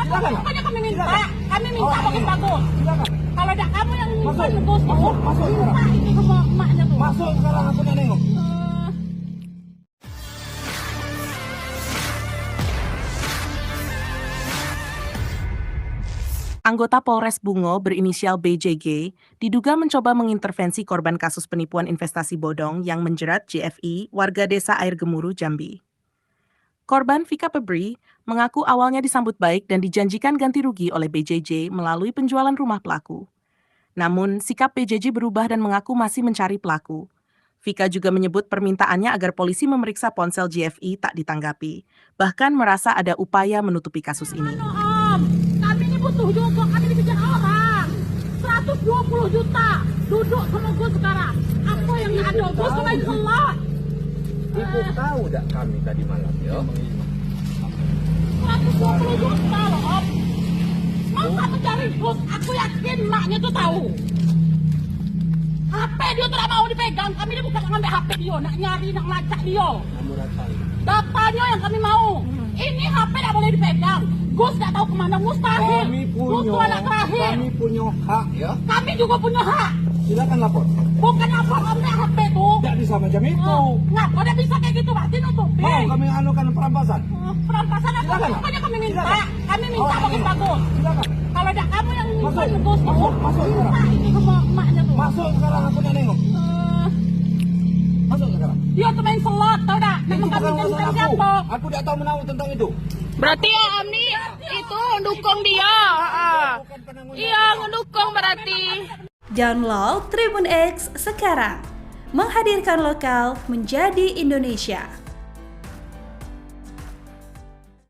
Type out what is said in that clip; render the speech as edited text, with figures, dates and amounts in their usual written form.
Silakan. Pokoknya kami minta Oh, bagus-bagus. Silakan. Kalau ada kamu yang Masuk. bagus, Masuk sekarang. minta ini sama emaknya tuh. Masuk sekarang, aku udah nengok. Anggota Polres Bungo berinisial BJG diduga mencoba mengintervensi korban kasus penipuan investasi bodong yang menjerat JFI, warga desa Air Gemuruh, Jambi. Korban Vika Pebri mengaku awalnya disambut baik dan dijanjikan ganti rugi oleh BJJ melalui penjualan rumah pelaku. Namun, sikap BJJ berubah dan mengaku masih mencari pelaku. Vika juga menyebut permintaannya agar polisi memeriksa ponsel JFI tak ditanggapi, bahkan merasa ada upaya menutupi kasus ini. Om, kami ini butuh juga, kami dipikir orang. 120 juta duduk sama gue sekarang. Apa yang ada? Gue selain selot. Ibu tahu tak kami tadi malam, ya? 120 juta loh, Om. Masa mencari bos? Aku yakin maknya tuh tahu. HP dia tidak mau dipegang. Kami ini bukan ngambil HP dia, nak nyari, nak melacak dia. Datanya yang kami mau. Ini HP tidak boleh dipegang. Gus tidak tahu kemana, mustahil. Gus itu anak terakhir. Kami punya hak, ya? Kami juga punya hak. Silakan lapor. Bukan apa kami HP tuh. Tidak bisa macam itu. Ngapa dia bisa kayak gitu? Berarti nutupin. Mau kami anukan perampasan? Perampasan apa? Silakan. Pokoknya kami minta. Silakan. Kami minta bagus-bagus. Silakan. Kalau ada kamu yang Masuk. bagus, Masuk sekarang. minta ini sama emaknya tuh. Masuk sekarang, aku udah nengok. Masuk sekarang. Dia tuh main slot, tau tak? Itu Memang kami bukan urusan tentang aku. siapa? Aku tidak tahu menahu tentang itu. Berarti ya Om nih itu mendukung dia. Bukan penanggung Iya, mendukung berarti. Download Tribun X sekarang. Menghadirkan lokal menjadi Indonesia.